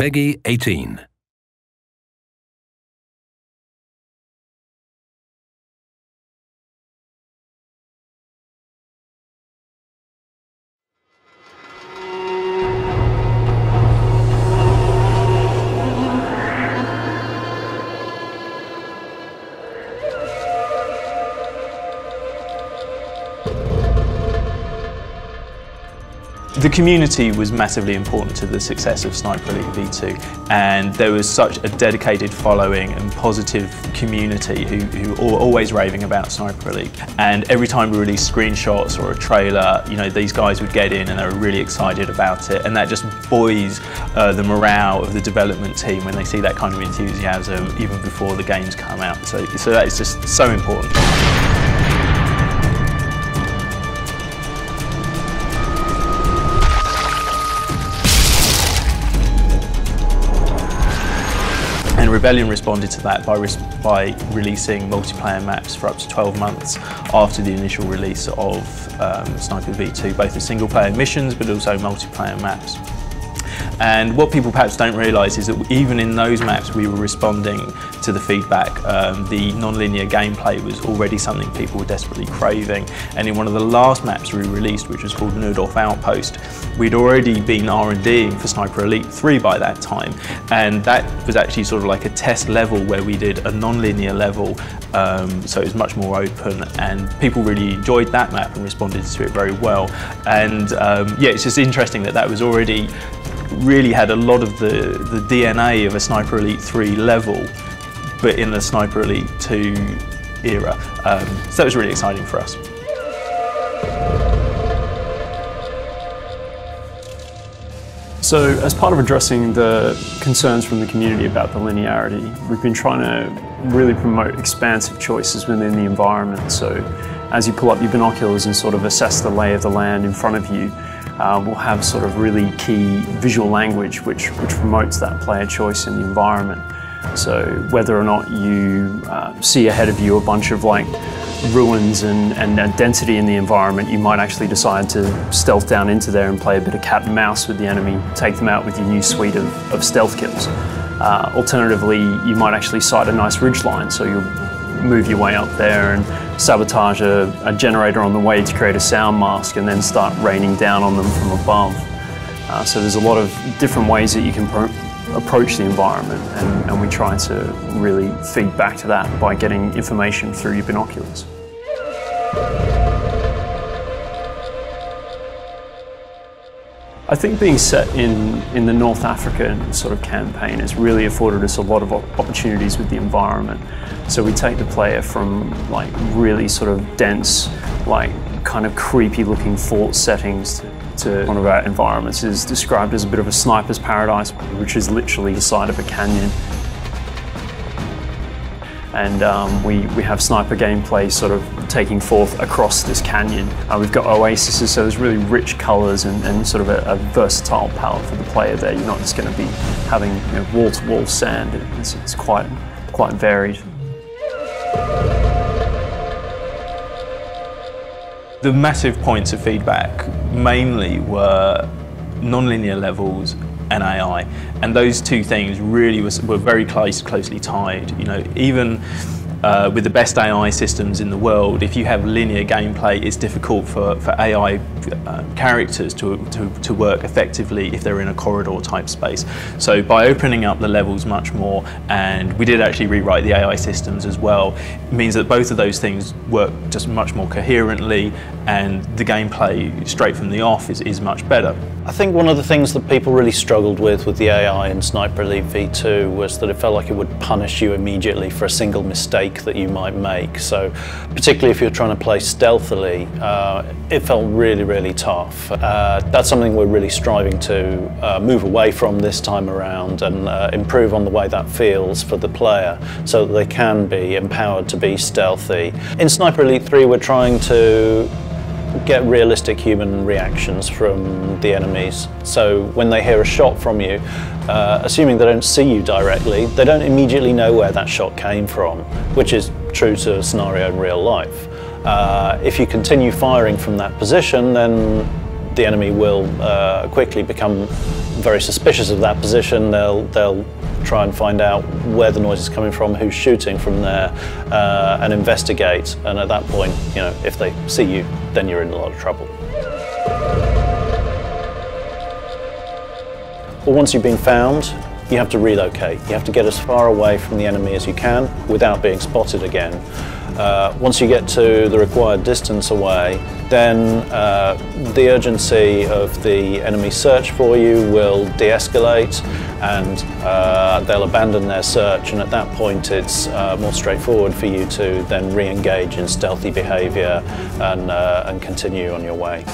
Peggy 18. The community was massively important to the success of Sniper Elite V2, and there was such a dedicated following and positive community who were always raving about Sniper Elite. And every time we released screenshots or a trailer, you know, these guys would get in and they were really excited about it, and that just buoys the morale of the development team when they see that kind of enthusiasm even before the games come out. So that is just so important. And Rebellion responded to that by releasing multiplayer maps for up to 12 months after the initial release of Sniper V2, both the single player missions but also multiplayer maps. And what people perhaps don't realise is that even in those maps we were responding to the feedback. The non-linear gameplay was already something people were desperately craving, and in one of the last maps we released, which was called Nurdorf Outpost, we'd already been R&Ding for Sniper Elite 3 by that time, and that was actually sort of like a test level where we did a non-linear level, so it was much more open, and people really enjoyed that map and responded to it very well. And yeah, it's just interesting that that was already really had a lot of the DNA of a Sniper Elite 3 level, but in the Sniper Elite 2 era. So that was really exciting for us. So as part of addressing the concerns from the community about the linearity, we've been trying to really promote expansive choices within the environment. So as you pull up your binoculars and sort of assess the lay of the land in front of you, we'll have sort of really key visual language which promotes that player choice in the environment. So whether or not you see ahead of you a bunch of like ruins and density in the environment, you might actually decide to stealth down into there and play a bit of cat and mouse with the enemy, take them out with your new suite of stealth kills. Alternatively, you might actually sight a nice ridgeline, so you'll move your way up there and sabotage a generator on the way to create a sound mask and then start raining down on them from above. So there's a lot of different ways that you can approach the environment, and we try to really feed back to that by getting information through your binoculars. I think being set in the North African sort of campaign has really afforded us a lot of opportunities with the environment. So we take the player from like really sort of dense, like kind of creepy looking fort settings to one of our environments is described as a bit of a sniper's paradise, which is literally the side of a canyon. And we have sniper gameplay sort of taking forth across this canyon. We've got oases, so there's really rich colours and sort of a versatile palette for the player there. You're not just going to be having wall-to-wall sand. It's quite varied. The massive points of feedback mainly were non-linear levels and AI, and those two things really were very closely tied. You know, even with the best AI systems in the world, if you have linear gameplay, it's difficult for AI characters to work effectively if they're in a corridor type space. So by opening up the levels much more, and we did actually rewrite the AI systems as well, it means that both of those things work just much more coherently, and the gameplay straight from the off is much better. I think one of the things that people really struggled with the AI in Sniper Elite V2 was that it felt like it would punish you immediately for a single mistake that you might make. So particularly if you're trying to play stealthily, it felt really tough. That's something we're really striving to move away from this time around and improve on the way that feels for the player so that they can be empowered to be stealthy. In Sniper Elite 3 we're trying to get realistic human reactions from the enemies. So when they hear a shot from you, assuming they don't see you directly, they don't immediately know where that shot came from, which is true to a scenario in real life. If you continue firing from that position, then the enemy will quickly become very suspicious of that position. They'll try and find out where the noise is coming from, who's shooting from there, and investigate. And at that point, you know, if they see you, then you're in a lot of trouble. Well, once you've been found, you have to relocate. You have to get as far away from the enemy as you can without being spotted again. Once you get to the required distance away, then the urgency of the enemy search for you will de-escalate, and they'll abandon their search, and at that point it's more straightforward for you to then re-engage in stealthy behaviour and continue on your way.